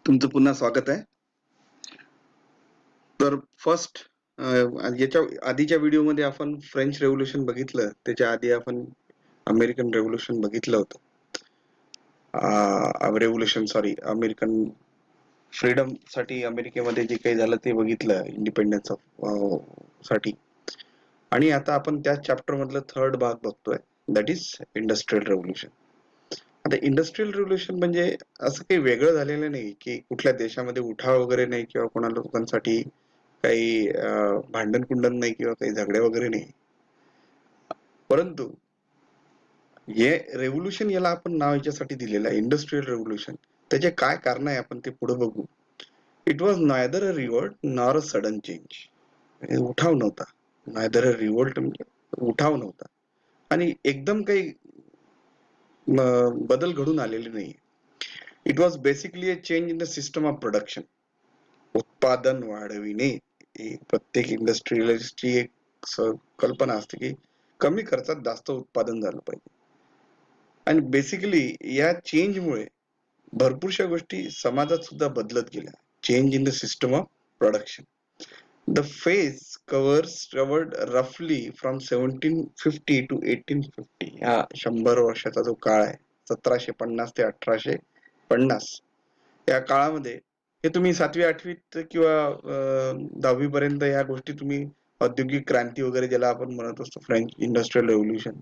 तुमचं पुन्हा स्वागत आहे. तर फर्स्ट याच्या आधीच्या व्हिडिओमध्ये आपण फ्रेंच रेव्होल्यूशन बघितलं. त्याच्या आधी आपण अमेरिकन रेव्होल्यूशन बघितलं होतं. रेव्होल्यूशन सॉरी अमेरिकन फ्रीडम साठी अमेरिकेमध्ये जे काही झालं ते बघितलं इंडिपेंडन्स साठी. आणि आता आपण त्याच चॅप्टर मधलं थर्ड भाग बघतोय, दॅट इज इंडस्ट्रियल रेव्होल्यूशन. आता इंडस्ट्रियल रेव्होल्यूशन म्हणजे असं काही वेगळं झालेलं नाही की कुठल्या देशामध्ये उठाव वगैरे नाही किंवा कोणाला लोकांसाठी काही भांडण कुंडण नाही किंवा काही झगडे वगैरे नाही. परंतु हे रेव्होल्यूशन याला आपण नाव याच्यासाठी दिलेलं आहे इंडस्ट्रियल रेव्होल्यूशन. त्याचे काय कारण आहे आपण ते पुढे बघू. It was neither a revolt nor a sudden change. उठाव नव्हता, नायदर अ रिव्होल्ट म्हणजे उठाव नव्हता आणि एकदम काही बदल घडून आलेले नाही. It was basically a change in the system of production. उत्पादन वाढविणे ही प्रत्येक इंडस्ट्रियलिस्टची एक कल्पना असते की कमी खर्चात जास्त उत्पादन झालं पाहिजे. आणि बेसिकली या चेंजमुळे भरपूरशा गोष्टी समाजात सुद्धा बदलत गेल्या. Change in the system of production. The phase covered रफली फ्रॉम 1750 टू 1850. हा 100 वर्षाचा जो काळ आहे, 1750 ते 1850 या काळामध्ये हे तुम्ही 7वी 8वीत किंवा 10वी पर्यंत या गोष्टी तुम्ही औद्योगिक क्रांती वगैरे ज्याला आपण म्हणत असतो फ्रेंच इंडस्ट्रियल रेव्होल्यूशन,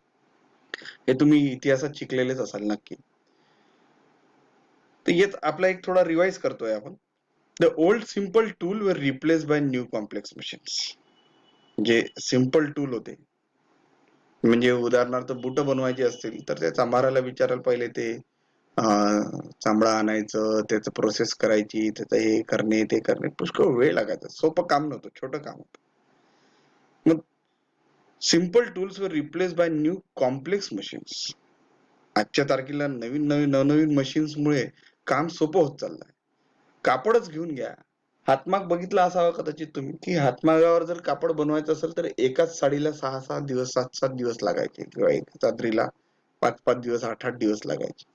हे तुम्ही इतिहासात शिकलेलेच असाल नक्की. तर येत आपला एक थोडा रिवाइज करतोय आपण. द ओल्ड सिंपल टूल वर replace bye new complex machines. जे सिंपल टूल होते, म्हणजे उदाहरणार्थ बुट बनवायची असतील तर त्या चांभाराला विचारायला पहिले ते चांबडा आणायचं, त्याचं प्रोसेस करायची, त्याचं हे करणे ते करणे, पुष्कळ वेळ लागायचा. सोपं काम नव्हतं, छोटं काम होतं. मग सिंपल टूल्स वर replace bye new complex machines. आजच्या तारखेला नवीन नवीन नवनवीन मशीन्स मुळे काम सोपं होत चाललंय. कापडच घेऊन घ्या. हातमाग बघितला असावा कदाचित तुम्ही की हातमागावर जर कापड बनवायचं असेल तर एकाच साडीला 6-6 दिवस 7-7 दिवस लागायचे किंवा एका चादरीला 5-5 दिवस 8-8 दिवस लागायचे.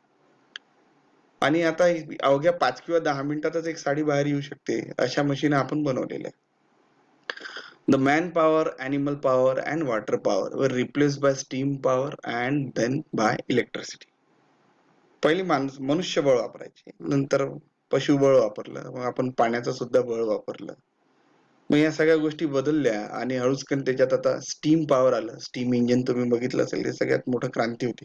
आणि आता अवघ्या 5 किंवा 10 मिनिटातच एक साडी बाहेर येऊ शकते, अशा मशीन आपण बनवलेल्या. The man power, animal power and water power were replace by steam power and then by electricity. पहिली मनुष्यबळ वापरायचे, नंतर पशुबळ वापरलं, मग आपण पाण्याचं सुद्धा बळ वापरलं. मग या सगळ्या गोष्टी बदलल्या आणि हळूच त्याच्यात आता स्टीम पॉवर आलं. स्टीम इंजिन तुम्ही बघितलं असेल, ते सगळ्यात मोठं क्रांती होती.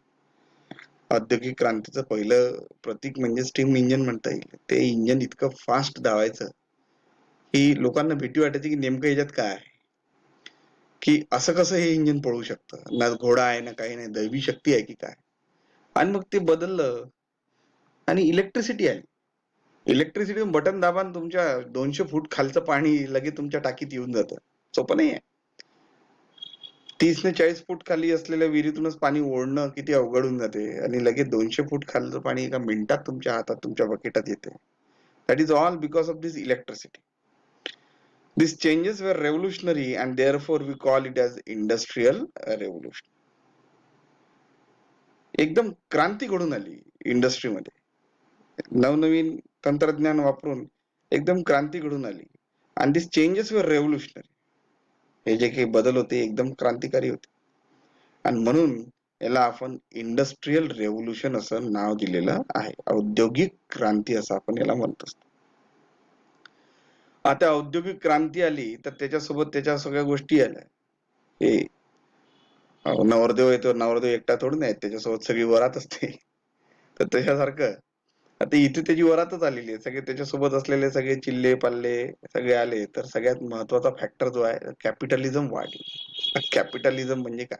औद्योगिक क्रांतीचं पहिलं प्रतीक म्हणजे स्टीम इंजिन म्हणता येईल. ते इंजिन इतकं फास्ट धावायचं की लोकांना भीती वाटायची की नेमकं याच्यात काय आहे, की असं कसं हे इंजिन पळू शकतं, ना घोडा आहे ना काही नाही, दैवी शक्ती आहे की काय. आणि मग ते बदललं आणि इलेक्ट्रिसिटी आली. इलेक्ट्रिसिटी बटन दाबा आणि तुमच्या 200 फूट खालचं पाणी लगेच तुमच्या टाकीत येऊन जातं. सोपं नाही आहे. 30 ने 40 फूट खाली असलेल्या विहिरीतूनच पाणी ओढणं किती अवघड होऊन जाते आणि लगेच 200 फूट खालचं पाणी एका मिनिटात तुमच्या हातात तुमच्या बकेटात येते. That is all because of this electricity. These changes were revolutionary and therefore we call it as industrial revolution. एकदम क्रांती घडून आली इंडस्ट्रीमध्ये. नवनवीन तंत्रज्ञान वापरून एकदम क्रांती घडून आली. आणि दिस चेंजेस वर रेव्होल्युशनरी. हे जे काही बदल होते एकदम क्रांतिकारी होते. आणि म्हणून याला आपण इंडस्ट्रियल रेव्होल्यूशन असं नाव दिलेलं आहे. औद्योगिक क्रांती असं आपण याला म्हणत असतो. आता औद्योगिक क्रांती आली तर त्याच्यासोबत त्याच्या सगळ्या गोष्टी आल्या. हे नवरदेव येतो, नवरदेव एकटा थोडून आहे, त्याच्यासोबत सगळी वरात असते. तर तशासारखं आता इथे त्याची वरातच आलेली आहे. सगळे त्याच्यासोबत असलेले सगळे चिल्ले पाल्ले सगळे आले. तर सगळ्यात महत्वाचा फॅक्टर जो आहे, कॅपिटलिझम वाढली. कॅपिटलिझम म्हणजे काय?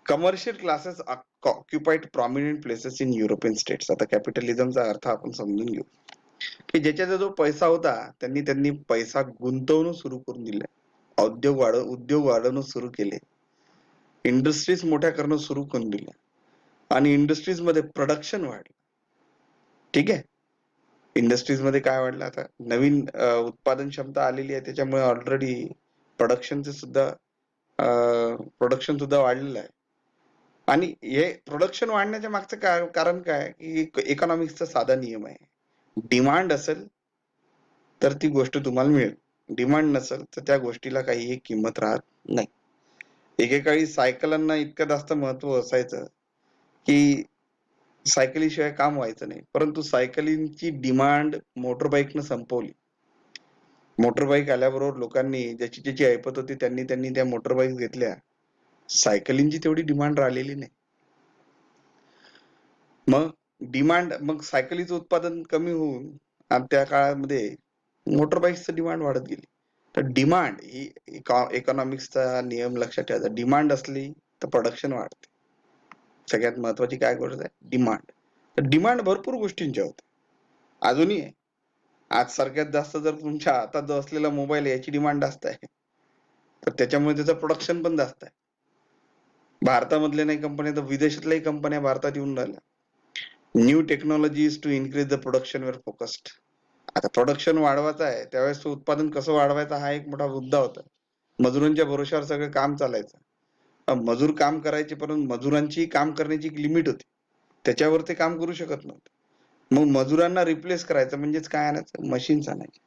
Commercial classes occupied prominent places in European states. आता कॅपिटलिझमचा अर्थ आपण समजून घेऊ, की ज्याच्याचा जो पैसा होता त्यांनी पैसा गुंतवणूक सुरू करून दिल्या. उद्योग वाढवणं सुरू केले. इंडस्ट्रीज मोठ्या करणं सुरू करून दिल्या आणि इंडस्ट्रीज मध्ये प्रोडक्शन वाढलं. ठीक आहे. इंडस्ट्रीज मध्ये काय वाढलं, आता नवीन उत्पादन क्षमता आलेली आहे, त्याच्यामुळे ऑलरेडी प्रोडक्शन सुद्धा वाढलेलं आहे. आणि हे प्रोडक्शन वाढण्याच्या मागचं कारण काय, की इकॉनॉमिक्सचा साधा नियम आहे डिमांड असेल तर ती गोष्ट तुम्हाला मिळेल, डिमांड नसेल तर त्या गोष्टीला काहीही किंमत राहत नाही. एकेकाळी सायकलांना इतकं जास्त महत्व असायचं की सायकलीशिवाय काम व्हायचं नाही, परंतु सायकलींची डिमांड मोटरबाईकनं संपवली. मोटरबाईक आल्याबरोबर लोकांनी ज्याची ज्याची ऐपत होती त्यांनी त्यांनी त्या मोटरबाईक घेतल्या. सायकलींची तेवढी डिमांड राहिलेली नाही. मग सायकलीचं उत्पादन कमी होऊन आणि त्या काळामध्ये मोटरबाईक्सचं डिमांड वाढत गेली. तर डिमांड ही इकॉनॉमिक्सचा नियम लक्षात ठेवायचा. डिमांड असली तर प्रोडक्शन वाढते. सगळ्यात महत्वाची काय गोष्ट आहे? डिमांड. तर डिमांड भरपूर गोष्टींच्या होते, अजूनही आहे. आज सारख्यात जास्त जर तुमच्या हातात जो असलेला मोबाईल याची डिमांड जास्त आहे, तर त्याच्यामुळे त्याचं प्रोडक्शन पण जास्त आहे. भारतामधल्या नाही कंपन्या तर विदेशातल्याही कंपन्या भारतात येऊन राहिल्या. New technologies to increase the production were focused. आता प्रोडक्शन वाढवायचं आहे त्यावेळेस तो उत्पादन कसं वाढवायचं हा एक मोठा मुद्दा होता. मजुरांच्या भरोश्यावर सगळं काम चालायचं. मजूर काम करायचे, परंतु मजुरांची काम करण्याची एक लिमिट होती, त्याच्यावर ते काम करू शकत नव्हते. मग मजुरांना रिप्लेस करायचं म्हणजेच काय आणायचं? मशीन्स आणायचे.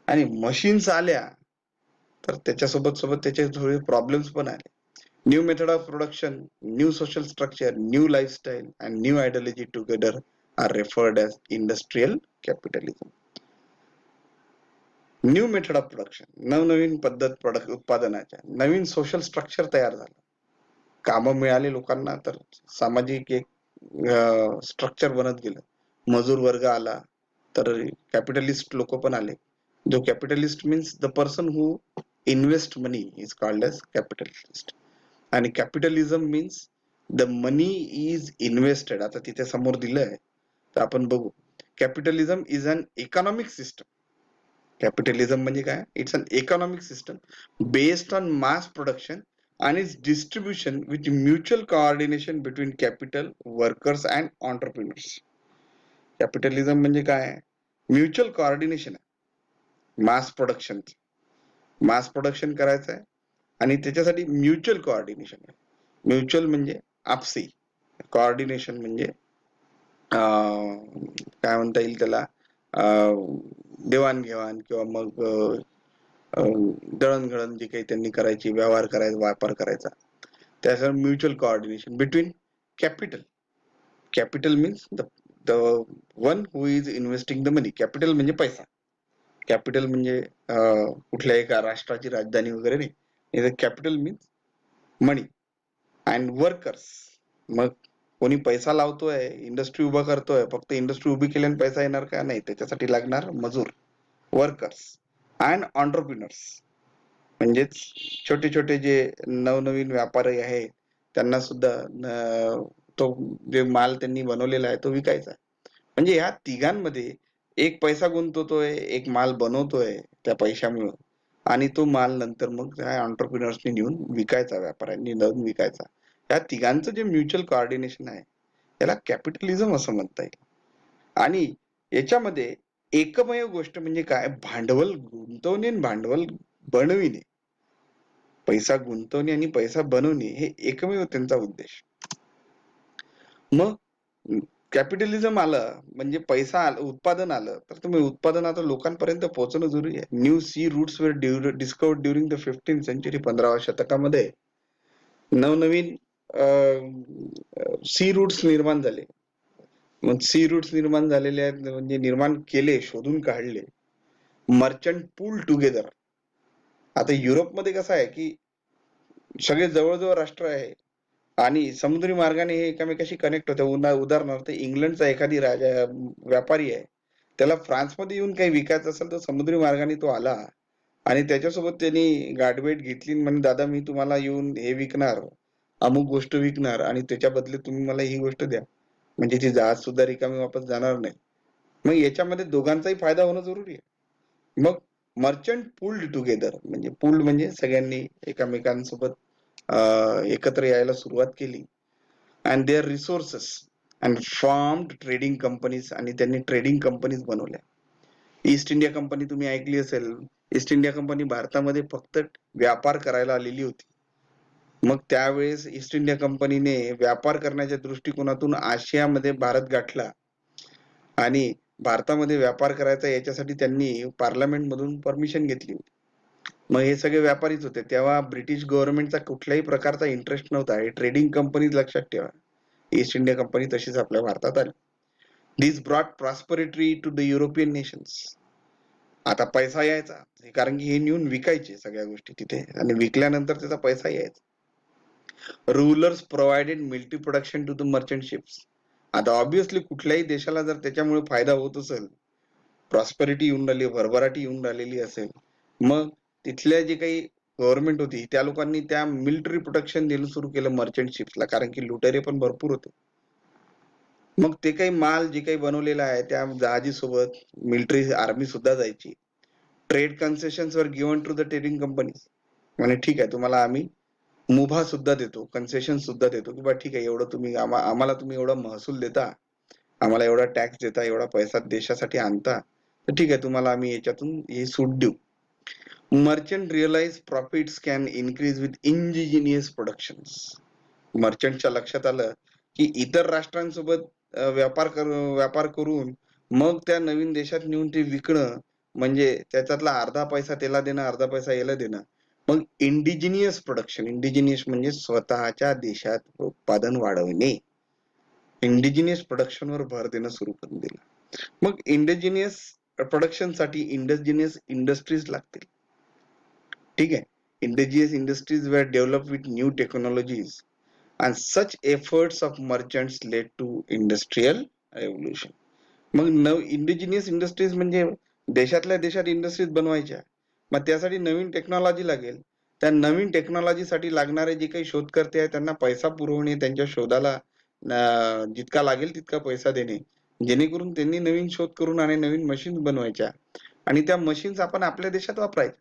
आणि मशीन्स आल्या तर त्याच्यासोबत सोबत त्याचे थोडे प्रॉब्लेम्स पण आले. New method of production, new social structure, new lifestyle and new ideology together are referred as industrial capitalism. New method of production, नवनवीन पद्धत उत्पादनाच्या, नवीन सोशल स्ट्रक्चर तयार झालं. कामं मिळाली लोकांना तर सामाजिक एक स्ट्रक्चर बनत गेलं. मजूर वर्ग आला तर कॅपिटलिस्ट लोक पण आले. जो capitalist means the person who invest money is called as capitalist. आणि capitalism means the money is invested. आता तिथे समोर दिलंय तर आपण बघू. Capitalism is an economic system. Capitalism म्हणजे काय? It's an economic system based on mass production and its distribution with mutual coordination between capital, workers and entrepreneurs. Capitalism म्हणजे काय? म्युच्युअल कोऑर्डिनेशन आहे. मास प्रोडक्शन करायचं आहे आणि त्याच्यासाठी म्युच्युअल कोऑर्डिनेशन आहे. म्युच्युअल म्हणजे आपसी, कोऑर्डिनेशन म्हणजे काय म्हणता येईल त्याला, देवाणघेवाण किंवा मग दळणघळण जी काही त्यांनी करायची, व्यवहार करायचा, व्यापार करायचा, त्यासाठी mutual coordination between capital. Capital means the one who is investing the money. Capital म्हणजे पैसा. कॅपिटल म्हणजे कुठल्या एका राष्ट्राची राजधानी वगैरे नाही. Capital means money and workers. मग कोणी पैसा लावतोय, इंडस्ट्री उभा करतोय, फक्त इंडस्ट्री उभी केल्याने पैसा येणार का? नाही, त्याच्यासाठी लागणार मजूर, वर्कर्स अँड ऑन्टरप्रिनर्स. म्हणजेच छोटे छोटे जे नवनवीन व्यापारी आहेत त्यांना सुद्धा तो जे माल त्यांनी बनवलेला आहे तो विकायचा. म्हणजे ह्या तिघांमध्ये एक पैसा गुंतवतोय, एक माल बनवतोय त्या पैशामुळे, आणि तो माल नंतर मग त्या ऑन्टरप्रिनर्सनी नेऊन विकायचा, व्यापाऱ्यांनी नेऊन विकायचा. या तिघांचं जे म्युच्युअल कोऑर्डिनेशन आहे त्याला कॅपिटलिझम असं म्हणता येईल. आणि याच्यामध्ये एकमेव गोष्ट म्हणजे काय? भांडवल गुंतवणे आणि भांडवल बनविणे. पैसा गुंतवणे आणि पैसा बनवणे हे एकमेव त्यांचा उद्देश. मग कॅपिटलिझम आलं म्हणजे पैसा आलं, उत्पादन आलं, तर तुम्ही उत्पादन आता लोकांपर्यंत पोहोचणं जरुरी आहे. New sea routes were discovered during the 15th century. 15व्या शतकामध्ये नवनवीन सी रूट्स निर्माण झाले. मग सी रूट्स निर्माण झालेले आहेत म्हणजे निर्माण केले, शोधून काढले. मर्चंट पूल टुगेदर. आता युरोपमध्ये कसं आहे की सगळे जवळजवळ राष्ट्र आहे आणि समुद्री मार्गाने हे एकमेकाशी कनेक्ट होते. उदाहरणार्थ इंग्लंडचा एखादी राजा व्यापारी आहे, त्याला फ्रान्समध्ये येऊन काही विकायचं असेल तर समुद्री मार्गाने तो आला आणि त्याच्यासोबत त्यांनी गाठभेट घेतली, म्हणजे दादा मी तुम्हाला येऊन हे विकणार, अमुक गोष्ट विकणार आणि त्याच्या बदले तुम्ही मला ही गोष्ट द्या, म्हणजे ती जहाज सुद्धा रिकामी वापस जाणार नाही. मग याच्यामध्ये दोघांचाही फायदा होणं जरुरी आहे. मग मर्चंट पुल्ड टुगेदर म्हणजे पुल्ड म्हणजे सगळ्यांनी एकमेकांसोबत एकत्र यायला सुरुवात केली. And their resources and formed trading companies. आणि त्यांनी ट्रेडिंग कंपनीज बनवल्या. ईस्ट इंडिया कंपनी तुम्ही ऐकली असेल. ईस्ट इंडिया कंपनी भारतामध्ये फक्त व्यापार करायला आलेली होती. मग त्यावेळेस ईस्ट इंडिया कंपनीने व्यापार करण्याच्या दृष्टिकोनातून आशियामध्ये भारत गाठला आणि भारतामध्ये व्यापार करायचा याच्यासाठी त्यांनी पार्लमेंट मधून परमिशन घेतली होती. मग हे सगळे व्यापारीच होते. तेव्हा ब्रिटिश गव्हर्नमेंटचा कुठल्याही प्रकारचा इंटरेस्ट नव्हता. हे ट्रेडिंग कंपनीज लक्षात ठेवा. ईस्ट इंडिया कंपनी तशीच आपल्या भारतात आली. This brought prosperity to the European nations. आता पैसा यायचा, कारण की हे नेऊन विकायचे सगळ्या गोष्टी तिथे, आणि विकल्यानंतर त्याचा पैसा यायचा. Rulers provided military production to the merchant ships. आता ऑब्विसली कुठल्याही देशाला जर त्याच्यामुळे फायदा होत असेल, प्रॉस्पेरिटी येऊन राहिली, भरभराटी येऊन राहिलेली असेल, मग तिथल्या जे काही गव्हर्नमेंट होती त्या लोकांनी त्या मिलिटरी प्रोटेक्शन देणं सुरू केलं मर्चंट शिप्सला, कारण की लुटेरे पण भरपूर होते. मग ते काही माल जे काही बनवलेला आहे त्या जहाजीसोबत मिलिटरी आर्मी सुद्धा जायची. Trade concessions were given to the trading companies. म्हणजे ठीक आहे, तुम्हाला आम्ही मुभा सुद्धा देतो, कन्सेशन सुद्धा देतो, की बा ठीक आहे, एवढं तुम्ही आम्हाला तुम्ही एवढा महसूल देता, आम्हाला एवढा टॅक्स देता, एवढा पैसा देशासाठी आणता, तर ठीक आहे, तुम्हाला आम्ही याच्यातून ही सूट देऊ. Merchant realise profits can increase with indigenous productions. मर्चंटच्या लक्षात आलं की इतर राष्ट्रांसोबत व्यापार करून मग त्या नवीन देशात नेऊन ते विकणं, म्हणजे त्याच्यातला अर्धा पैसा त्याला देणं, अर्धा पैसा याला देणं. मग इंडिजिनियस प्रोडक्शन, इंडिजिनियस म्हणजे स्वतःच्या देशात उत्पादन वाढवणे, इंडिजिनियस प्रोडक्शन वर भर देणं सुरू करून दिलं. मग इंडिजिनियस प्रोडक्शन साठी इंडिजिनियस इंडस्ट्रीज लागतील. ठीक आहे, इंडिजिनियस इंडस्ट्रीज वर develop with new technologies and such efforts of merchants led to industrial revolution. मग इंडिजिनियस इंडस्ट्रीज म्हणजे देशातल्या देशात इंडस्ट्रीज बनवायच्या, मग त्यासाठी नवीन टेक्नॉलॉजी लागेल. त्या नवीन टेक्नॉलॉजीसाठी लागणारे जे काही शोधकर्ते आहेत त्यांना पैसा पुरवणे, त्यांच्या शोधाला जितका लागेल तितका पैसा देणे, जेणेकरून त्यांनी नवीन शोध करून आणि नवीन मशीन्स बनवायच्या, आणि त्या मशीन्स आपण आपल्या देशात वापरायच्या.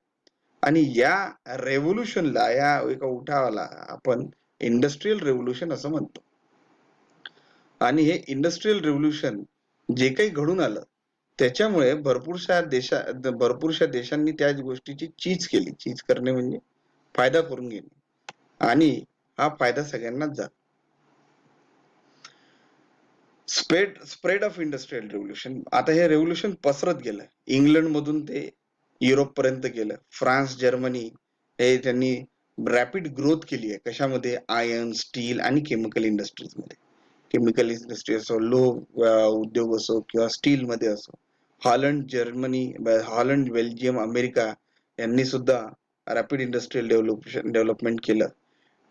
आणि या रेव्होल्युशनला, या एका उठावाला आपण इंडस्ट्रियल रेव्होल्युशन असं म्हणतो. आणि हे इंडस्ट्रियल रेव्होल्युशन जे काही घडून आलं त्याच्यामुळे भरपूरशा देशांनी त्या गोष्टीची चीज केली. चीज करणे म्हणजे फायदा करून घेणे, आणि हा फायदा सगळ्यांनाच झाला. Spread of industrial revolution. आता हे रेव्होल्युशन पसरत गेलं, इंग्लंड मधून ते युरोप पर्यंत गेलं. फ्रान्स, जर्मनी हे त्यांनी रॅपिड ग्रोथ केली आहे. कशामध्ये? आयर्न, स्टील आणि केमिकल इंडस्ट्रीज मध्ये. केमिकल इंडस्ट्री असो, लोह उद्योग असो, किंवा स्टील मध्ये असो. हॉलंड, बेल्जियम, अमेरिका यांनी सुद्धा रॅपिड इंडस्ट्रियल डेव्हलपमेंट केलं.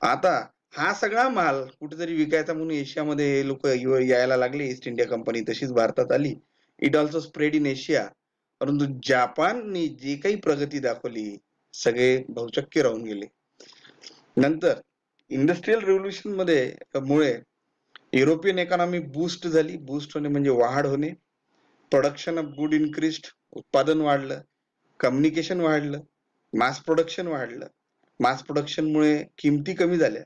आता हा सगळा माल कुठेतरी विकायचा म्हणून एशियामध्ये हे लोक यायला लागले. ईस्ट इंडिया कंपनी तशीच भारतात आली. It also spread in Asia. परंतु जपानने जी काही प्रगती दाखवली सगळे भौचक्य राहून गेले. नंतर इंडस्ट्रियल रेव्होल्युशन मुळे युरोपियन इकॉनॉमी बूस्ट झाली. बूस्ट होणे म्हणजे वाढ होणे. प्रोडक्शन ऑफ गुड इन्क्रीज्ड, उत्पादन वाढलं. कम्युनिकेशन वाढलं. मास प्रोडक्शन वाढलं. मास प्रोडक्शन मुळे किमती कमी झाल्या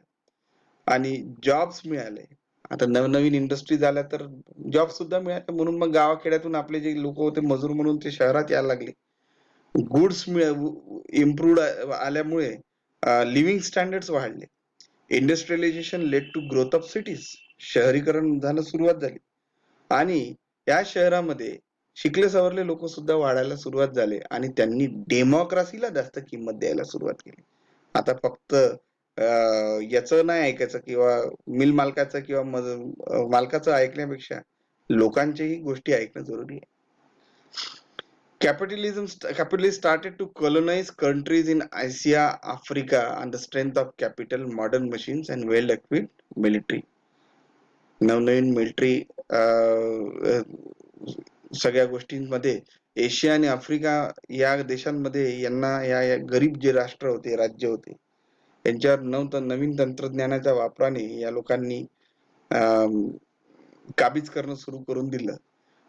आणि जॉब्स मिळाले. आता नवनवीन इंडस्ट्रीज आल्या तर जॉब सुद्धा मिळाले. म्हणून मग गावाखेड्यातून आपले जे लोक होते मजूर म्हणून ते शहरात यायला लागले. गुड्स इम्प्रूव्ड आल्यामुळे लिव्हिंग स्टँडर्ड्स वाढले. Industrialisation led to growth of cities. शहरीकरण झालं सुरुवात झाली, आणि या शहरामध्ये शिकले सवरले लोक सुद्धा वाढायला सुरुवात झाले, आणि त्यांनी डेमोक्रेसीला जास्त किंमत द्यायला सुरुवात केली. आता फक्त याचं नाही ऐकायचं, किंवा मिल मालकाचं किंवा मालकाचं ऐकण्यापेक्षा लोकांच्याही गोष्टी ऐकणं जरुरी आहे. Capitalism started to colonize countries in Asia, Africa on the strength of capital, modern machines and well-equipped military. नवनवीन मिलिटरी सगळ्या गोष्टींमध्ये एशिया आणि आफ्रिका या देशांमध्ये यांना या गरीब जे राष्ट्र होते, राज्य होते, यांच्यावर नवीन तंत्रज्ञानाच्या वापराने या लोकांनी काबीज करणं सुरू करून दिलं.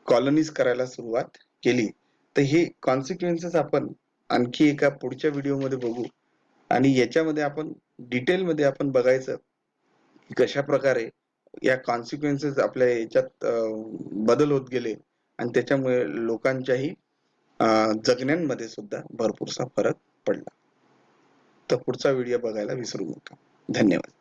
कॉलनीज करायला सुरुवात केली. तर हे कॉन्सिक्वेन्सेस आपण आणखी एका पुढच्या व्हिडिओमध्ये बघू, आणि याच्यामध्ये आपण डिटेलमध्ये आपण बघायचं की कशा प्रकारे या कॉन्सिक्वेन्सेस आपल्या याच्यात बदल होत गेले, आणि त्याच्यामुळे लोकांच्याही जगण्यांमध्ये सुद्धा भरपूरसा फरक पडला. तर पुढचा व्हिडिओ बघायला विसरू नका. धन्यवाद.